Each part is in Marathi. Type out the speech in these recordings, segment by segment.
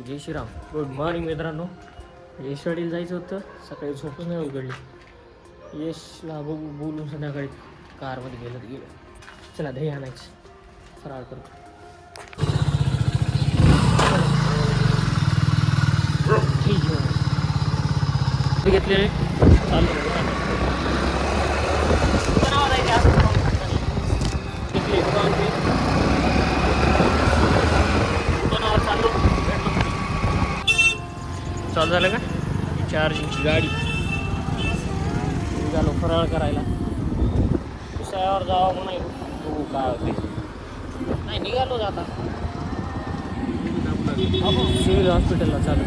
जय श्रीराम. गुड मॉर्निंग मित्रांनो. यशवाडीला जायचं होतं, सकाळी झोपच नाही उघडली. यशला बघू बोलून संध्याकाळी कारमध्ये गेलं. चला दही आणायचं, फराळ करतो. घेतलेले चालू चालू झालं का चार्जिंगची गाडी. निघालो फराळ करायला. दुसऱ्यावर जावं म्हणून बघू काय होते. नाही निघालो आता सिव्हिल हॉस्पिटलला चालू.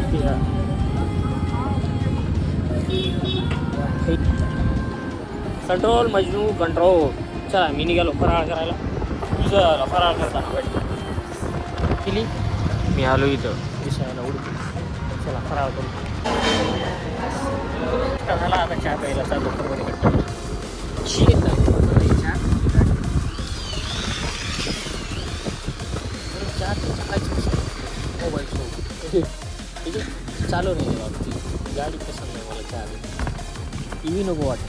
Control Majnu control. चला मी निघालो फराळ करायला. तुझं फराळ करताना गाडी केली. मी आलो इथं विषयाला उडतो. चला फराळ करू. झाला आता चहा प्यायला चालू. मोबाईल चालू नाही बाबा. गाडी पसंत नाही मला. चहा टी व्ही नको वाटत.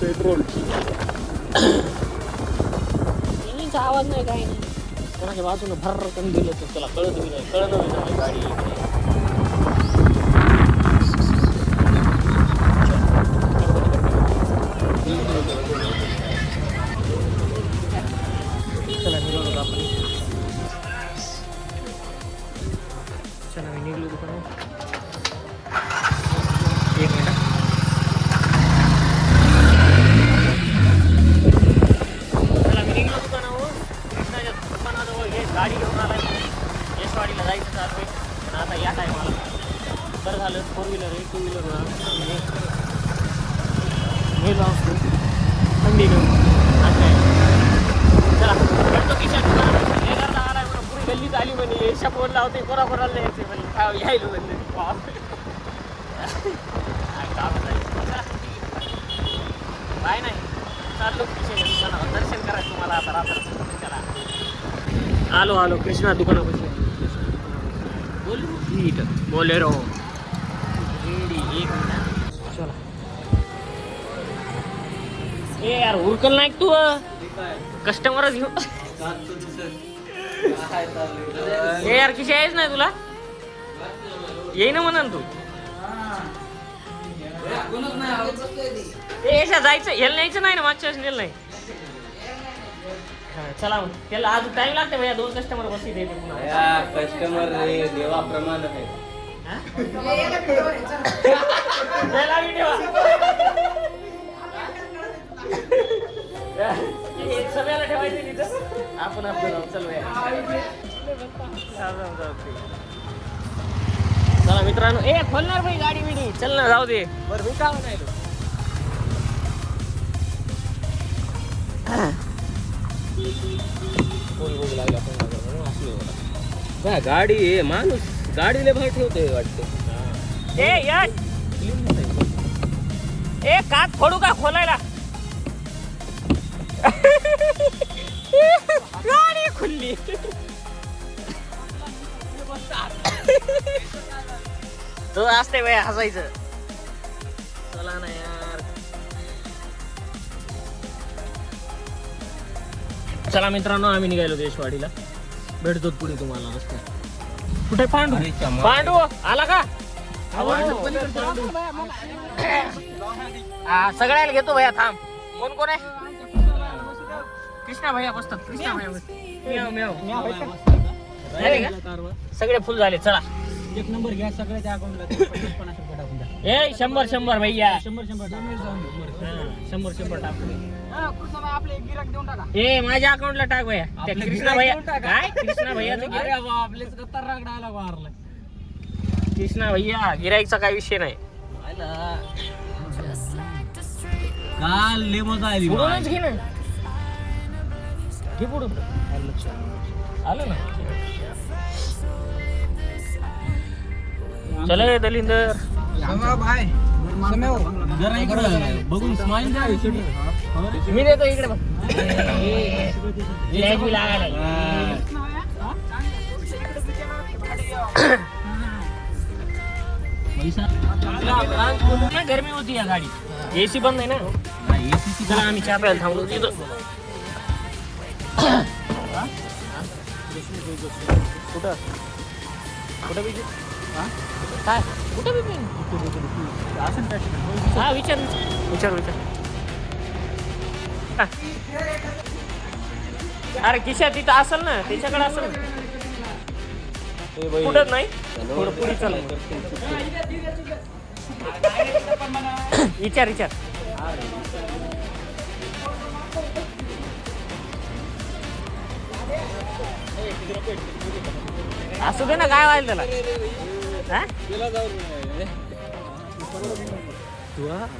पेट्रोलची इंजिनचा आवाज नाही काही नाही. कोणाच्या बाजूनं भर कमी गेलं तर त्याला कळत बी नाही. कळलं बी नाही गाडी. चला निघालो आपण. चला मी निघलो दुकानावर. एक मिनिट. चला मी निघलो दुकानावर. कृष्णाच्या दुकानाजवळ हे गाडी घेऊन आला. यशवाडीला जायचं चालू आहे. पण आता या टायमाला बरं झालं 4 व्हीलर आहे. 2 व्हीलर गेलो असतो थंडी घेऊन. चला भेटतो किशन दुकानात. हे करता आला म्हणून पुरी गल्लीच आली म्हणे. यशा फोन लावते कोणाकोणाला न्यायचे म्हणजे काय यायलो म्हणजे. काय नाही चाललो किशन दुकानावर. दर्शन करायचं तुम्हाला आता रात्र. चला आलो कृष्णा दुकानापाशी. Bolero ready. एक मिनिट. चला ए यार उरकल नाही तू. कस्टमरच घेऊ. ए यार किशी आहेच नाही तुला. येई ना म्हणा तू. याच्या जायचं हेल न्यायचं नाही ना. मागच्या वेळेस नेलं नाही. चला मग त्याला आज टाइम लागते भैया. 2 कस्टमर बसली देते पुन्हा. कस्टमर देवाप्रमाणे आहे. सगळ्याला ठेवायचं तिथं. आपण आपलं चल चला मित्रांनो. ए खोलणार भाई गाडी बिडी. चल ना जाऊ दे. बरं मी का म्हणायलो. काय गाडी आहे. माणूस गाडीला भाव ठेवतोय वाटतं. ए यश ए काच फोडू का खोलायला. गाडी खुल्ली. तो असते बाय हसायचं. चला ना यार. चला मित्रांनो आम्ही निघालो यशवाडीला. भेटतो पुढे तुम्हाला. रस्त्यात कुठे पांडू. पांडू आला का. सगळ्याला घेतो भैया. थांब. कोण आहे. कृष्णा भैया बसतात. कृष्णा भैया झाले का सगळे फुल झाले. चला 1 नंबर घ्या. सगळ्याच्या अकाउंटला 50 रुपये टाकून द्या. ए 100 भैया. 100 टाकून. आपले गिराक देऊन टाका. ए माझ्या अकाउंटला टाक भैया. कृष्णा भैया काय. कृष्णा भैयाचं कृष्णा भैया गिराईकचा काही विषय नाही. काल लय मजा आली. पुढूनच घे ना. घे पुढून. आलं ना. चल दलिंदर. जरा इकडे बघून स्माइल द्या. मी देतो इकडे बघ. लागायला गरमी होती या गाडी एसी बंद आहे ना चला आम्ही चहा प्यायला थांबलो तिथं कुठं कुठं बिजू काय कुठं बी हा विचार विचार विचार अरे किशा तिथं असेल ना त्याच्याकडे असेल कुठंच नाही थोडं पुढे चल विचार विचार असू दे ना काय व्हायला त्याला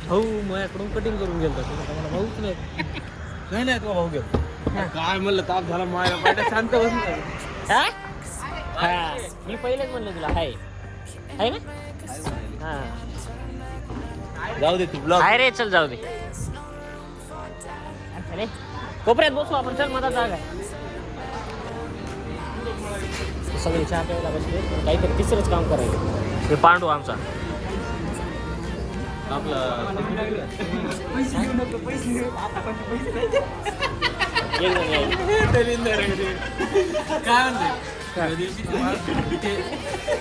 भाऊ माझ्याकडून कटिंग करून गेलो भाऊच नाही नाही तुला भाऊ गेलो काय म्हणलं ताप झाला माझ्या शांत बसून मी पहिलेच म्हणलं तुला हाय आहे ना हा जाऊ दे तू ब्लॉग हाय रे चल जाऊ दे अरे कोपऱ्यात बसू आपण चल मधात जागा आहे सगळे चहा प्यायला बसले काहीतरी तिसरंच काम करायचं हे पांडू आमचा आपला काय म्हणते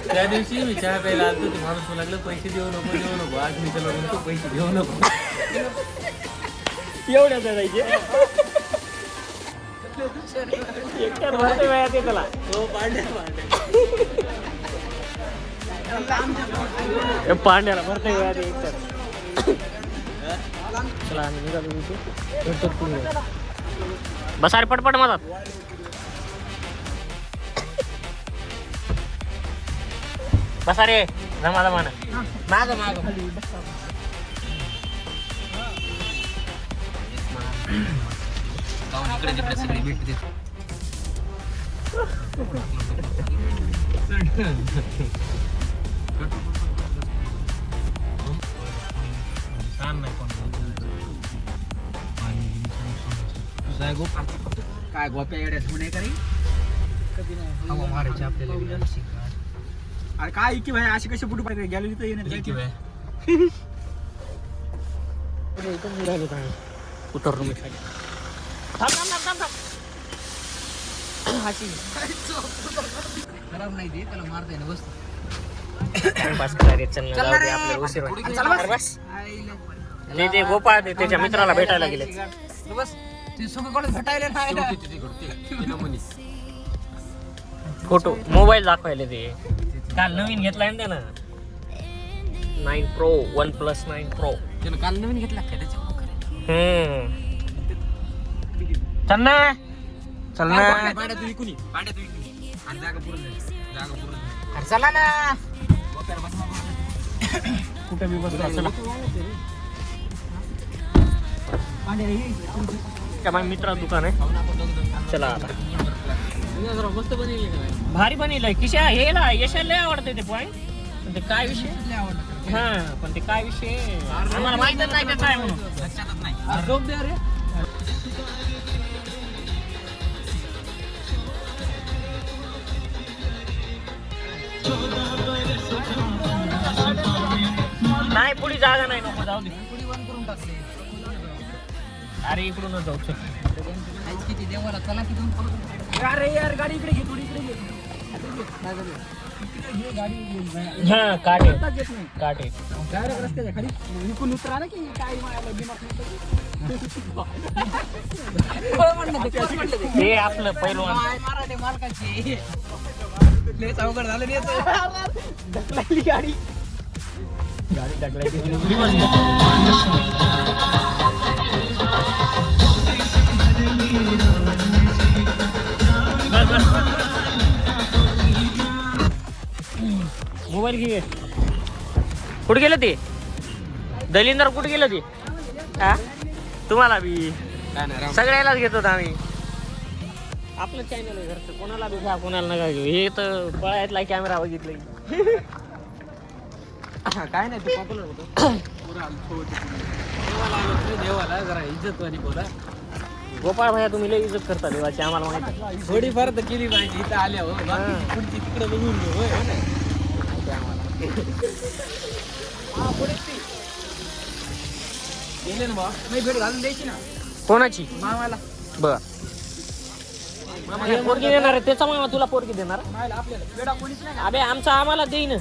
त्या दिवशी मी चहा प्यायला आलो ते माणूस लागलं पैसे देऊ नको आज मी त्याला म्हणतो पैसे देऊ नको एवढ्या जायचे एकट्यात भरते वेळात त्याला पांड्याला भरते वेळात एकट्यात चला आम्ही निघालो भेटतो बस अरे पटपट मधात बसा रे जमा जमाना माग माग इकडे तिकडे सगळी भेटते काय गोप्या येड्यात म्हणे का रे मारायचे आपल्याला अरे काय की भाई अशी कशी बुटू पाहिजे गॅलरी तर येणार उतर रूम खराब नाही ते त्याला मारता येणं बस ते गोपाळ त्याच्या मित्राला भेटायला गेले ते सगळं भेटायला नाही फोटो मोबाईल दाखवायला ते काल नवीन घेतलाय ना त्यानं 9 Pro OnePlus 9 Pro त्यानं काल नवीन घेतला काय त्याच्या चल ना चल ना पाड्यात विकून आणि जागा पूर्ण अरे चला ना कुठे बी बसला चला माझ्या मित्राचं दुकान आहे चला आता मस्त बनवली भारी बनवलंय किशा हे ना यशाला लय आवडते ते पॉईंट पण ते काय विषय हा पण ते काय विषय आम्हाला माहितच नाही त्याचा आहे म्हणून लक्षातच नाही झोप द्या रे नाही पुढे जागा नाही नको जाऊ दे पुढे बंद करून टाकले अरे इकडूनच जाऊ शकतो किती देवाला चला किती अरे यार गाडी इकडे घे थोडी इकडे घे हा काटे येत नाही काटे डायरेक्ट रस्त्याच्या खाली विकून उतरा ना की काय हे आपलं पहिलवान मराठी मालकाची लयच अवघड झालं नाही ढकलायली गाडी गाडी टाकलायची मोबाईल घे कुठे गेलं ते दलिंदर कुठे गेलं ते हा तुम्हाला बी सगळ्यालाच घेतो आम्ही आपलं चॅनल आहे घरचं कोणाला बी घ्या कोणाला नका घेऊ हे तर पळायतला कॅमेरा बघितलं काय नाही ते पॉप्युलर होतं देवाला जरा इज्जत वाली बोला गोपाळ भैया तुम्ही लई इज्जत करता देवाची आम्हाला माहिती आहे थोडीफार तर केली पाहिजे इथं आल्या हो पुढची तिकडे बघून घेऊ होय ना गेले ना बा नाही भेट घालून द्यायची ना कोणाची? मामाला. बर पोरगी देणार आहे त्याचा मामा तुला पोरगी देणार? मामाला आपल्याला वेडा कोणीच नाही. अबे आमचा आम्हाला देईन.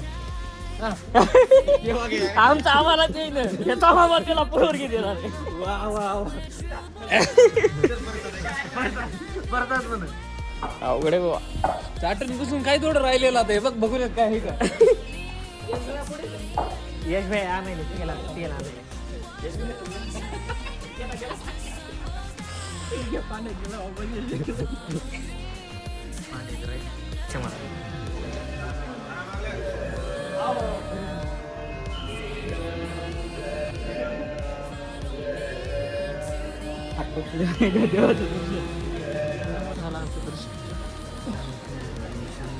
आमचा आम्हाला देईन त्याचा मामा त्याला पोरगी देणार आहे. वा वा वा. परतच म्हण. अवघड आहे बाबा. चाटून बसून काय थोडं राहिलेलं आता हे बघ बघून काय आहे का. यश भाई आणायला गेला तेल आणायला. क्षमा.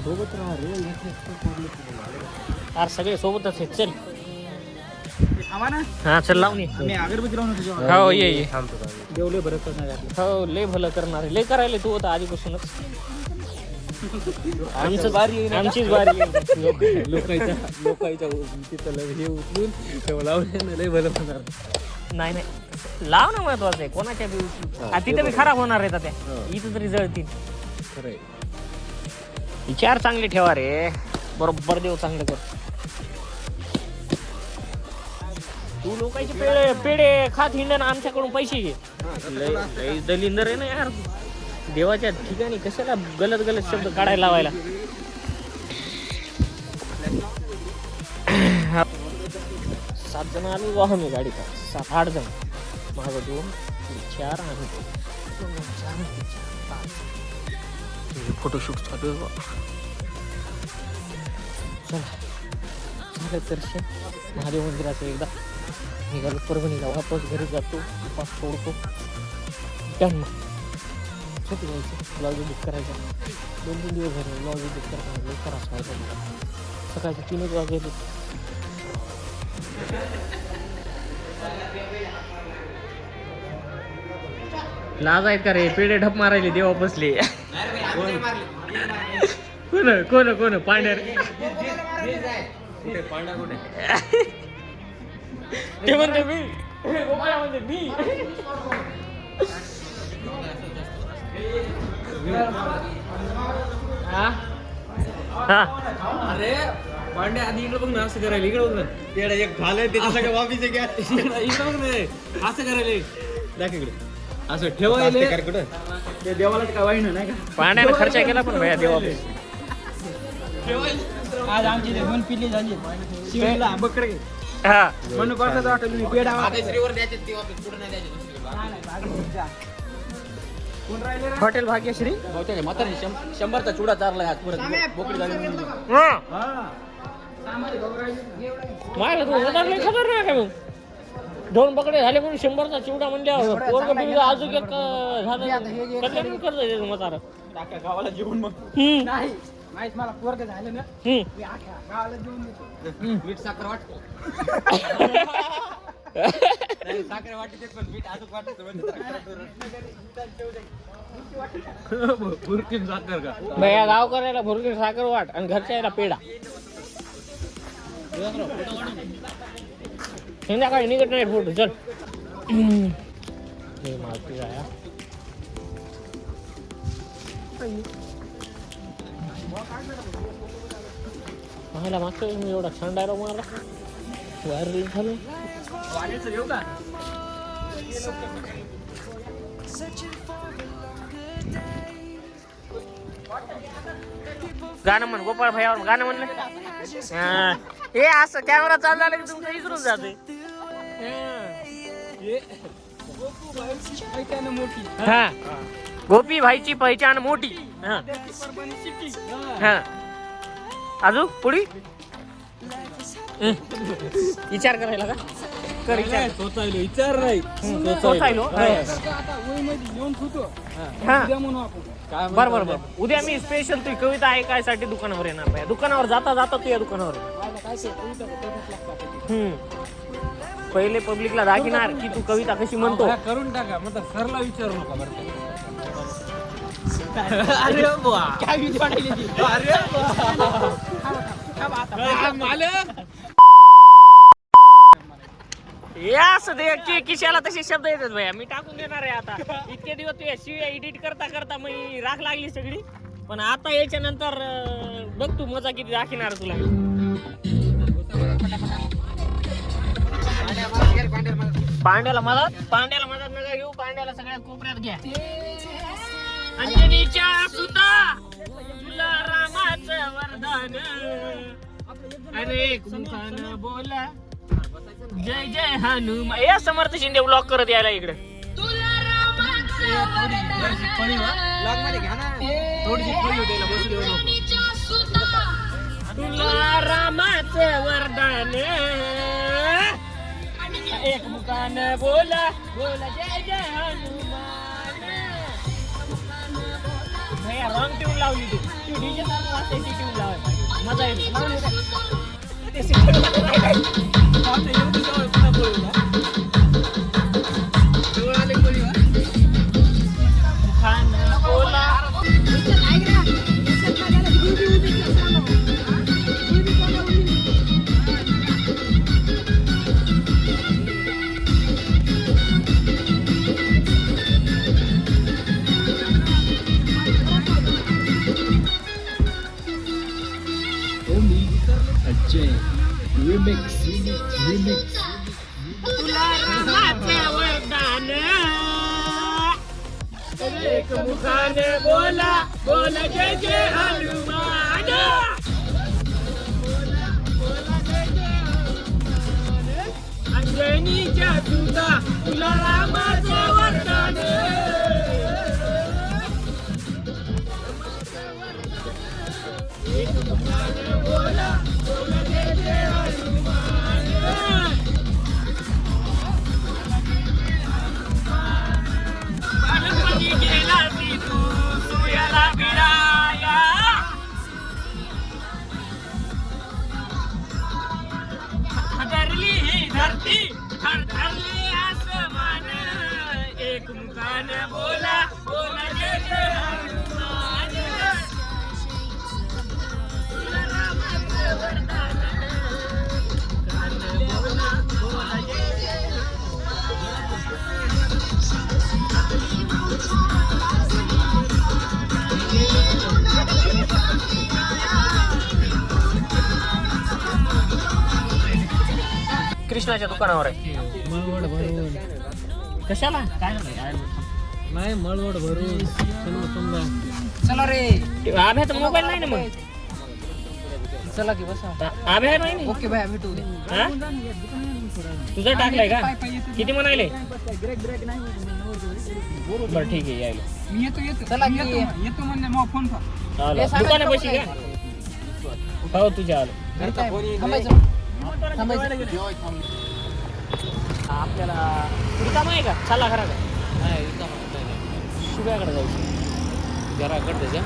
सोबत राहा रे. यार सगळे सोबतच आहेत. चल थांबा ना. हा चल लावून ये. मी अगरबत्ती लावून तुझ्या. हो ये ये. देवले बरं करणार आपलं. हो लय भलं करणार आहे. लय करायला तू होता आधीपासूनच. आमचीच बारी लोकांच्या तिथं हे उचलून तेव्हा लावून लय भलं होणार. नाही नाही लाव ना महत्वाचं आहे. कोणाच्या बी तिथे बी खराब होणार आहेत त्या. इथं तरी जळतील. खरंय. विचार चांगले ठेवा रे. बरोबर देव चांगलं कर. तू लोकांचे पेढे खात हिंडन आमच्याकडून पैसे घे. लय दलिंदर आहे ना यार. देवाच्या ठिकाणी कशाला गलत गलत शब्द काढायला लावायला. 7 जण आलो वाह मी गाडी का 7-8 जण. मागं 2 4 आणि 5 फोटोशूट चालू आहे. चला दर्शन महादेव मंदिराचं एकदा निघालो. परभणीला वापस घरी जातो. पास सोडतो. डन. मग छोटी जायचं. ब्लाउज बुक करायचा. 2-3 दिवस झाले ब्लाउज बुक करायला लवकर असायचं. सकाळचे 3 वाजले. लाज आहेत का रे? पेढे ढप मारायले देवा बसले. कोण पांढर पांडा कुठे ते म्हणते मी. गोपाळा म्हणते मी. हा अरे पांड्या आधी इकडे बघ ना असं करायला. इकडे बघ ना तेवढा एक घालय त्याच्या सगळ्या वापीचे घ्या. इकडे बघ ना असं करायला. दाख इकडे असं ठेवायला कुठं ते देवाला काय वाईन नाही का. पाण्यानं खर्च केला पण भैया देवा. आज आमची 2 पिल्ली झाली. शिवायला बकरे हा म्हणून कसं वाटलं मी पेडा हॉटेल भाग्यश्री. म्हातारी 100चा चुडा चारला आज परत बोकडी झाली. मायला तू उदारले खतरनाक आहे. मग 2 बकडे झाले म्हणून 100चा चिवडा म्हणल्यावर पोरग बिरग अजून एक झालं. कल्याण करत म्हातारा गावाला जेवण मग नाही माहित मला पोरग झालं ना. मी आख्या गावाला जेवण देतो. मीठ साखर वाटतो. साखर वाटते पण मीठ अजून वाटतं. भुरकीन साखर का भैया गाव करायला भुरगी साखर वाट आणि घरच्या यायला पेढा. संध्याकाळी निघत नाही फोटो. चल मागती जाया. मला मागच्या वेळेस मी एवढा छान डायलॉग मारला. व्हायरल झालं. वाण्याचं येऊ का. गाणं म्हण. गोपाळ भैयावर गाणं म्हणलं. हे असं कॅमेरा चालू झाला की तुमचं विसरून जाते. हा गोपी भाईची पहिचान मोठी. हा अजून पुढी विचार करायला का. कर विचार. सोचायलो विचार नाही. सोचायलो. हा काय बरोबर. उद्या मी स्पेशल तुझी कविता ऐकायसाठी दुकानावर येणार नाही. दुकानावर जाता जाता तू या दुकानावर. पहिले पब्लिकला दाखवणार की तू कविता कशी म्हणतो. करून टाका मग सरला विचारू नका बरं. अरे बुवा काय विचारायची. अरे बुवा मालक असं ते किशाला तसे शब्द येतात भैया मी टाकून देणार आहे आता इतके दिवस तू शिव्या एडिट करता करता मी राख लागली सगळी पण आता याच्या नंतर बघ तू मजा किती दाखवणार तुला पांड्याला मदत नका घेऊ पांड्याला सगळ्यात कोपऱ्यात घ्या अंजनीच्या सुता तुला रामाचं वरदान अरे मुखानं बोला जय जय हनुमान या समर्थ शिंदे ब्लॉक करत यायला इकडे तुला रामाचं वरदान एक मुखानं बोला बोला जय जय हनुमान भैया रॉंग ट्यून लावली तू डीजे चालू असते ती ट्यून लावायची मजा येईल बोला तुला रामाचं वरदान एक मुखाने बोला बोला जय जय हनुमान अंजनीच्या सुता तुला रामाचं वरदान एक मुखाने बोला बोला जय जय हनुमान बालपणी गेला ती तू सूर्याला भिडाया थरथरली ही धरती थरथरली आसमान एक मुखानं बोला बोला जय जय हनुमान तुला रामाचं वरदान बोला बोला जय जय कृष्णाच्या दुकानावर आहे मळवड भरून कशाला काय झालं नाही मळवड भरून समजा चला रे आभ्याचा मोबाईल नाही ना मग चला की बसा आभ्या नाही ना? ओके बाय भेटू हा? तुझं टाकलंय का किती म्हणाले बरं ठीक आहे यायला मी येतो चला येतो म्हणजे मग फोन कर दुकानापाशी का हो तुझ्या आलो आपल्याला रिकाम आहे का चला खरा का शुभ्याकडे जायचं जरा कडे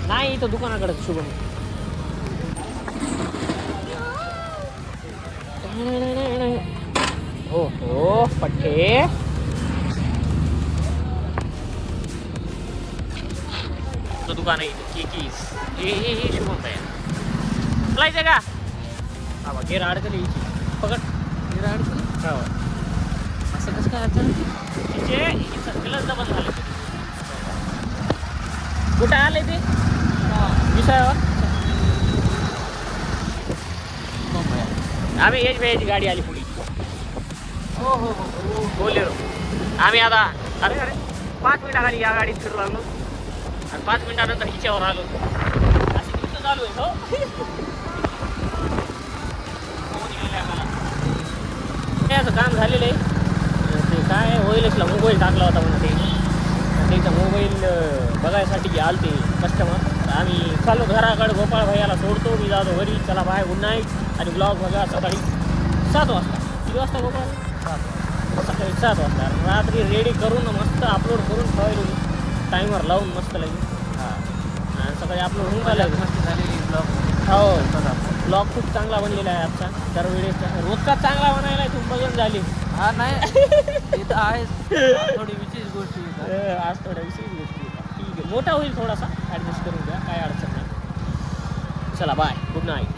नाही इथं दुकानाकडे शुभम हो हो पट्टे दुकान आहे केकीस हे शुभम तयार लायचं का हा बा गेर अडचण यायची पकड गेर अडचण हो असं कसं काय अडचण तिचे सगळंच डबल झालं कुठं आले ते विषयावर आम्ही एच याची गाडी आली पुढे हो हो हो बोलेरो आम्ही आता अरे 5 मिनिटाखाली या गाडीत फिरू लागलो आणि 5 मिनिटानंतर हिच्यावर आलो अशी गोष्ट चालू आहे हो असं काम झालेलं आहे ते काय होईलचला मोबाईल टाकला होता म्हणून ते त्याचा मोबाईल बघायसाठी आलते कस्टमर आम्ही चाललो घराकडे गोपाळ भैयाला सोडतो मी जातो घरी चला बाय गुड नाईट आणि ब्लॉग बघा सकाळी 7 वाजता किती वाजता गोपाळ सकाळी 7 वाजता रात्री रेडी करून मस्त अपलोड करून ठेवायला टायमर लावून मस्त लागेल हां आणि सकाळी अपलोड होऊन झालं मस्त झालेली ब्लॉग हो ब्लॉग खूप चांगला बनलेला आहे आजचा दरवेळेसचा रोजचा चांगला बनायला आहे तुम्ही बघून झाली हा नाही इथं आहे थोडी विशेष गोष्टी आज थोड्या विशेष गोष्टी ठीक आहे मोठा होईल थोडासा ॲडजस्ट करून द्या काय अडचण नाही चला बाय गुड नाईट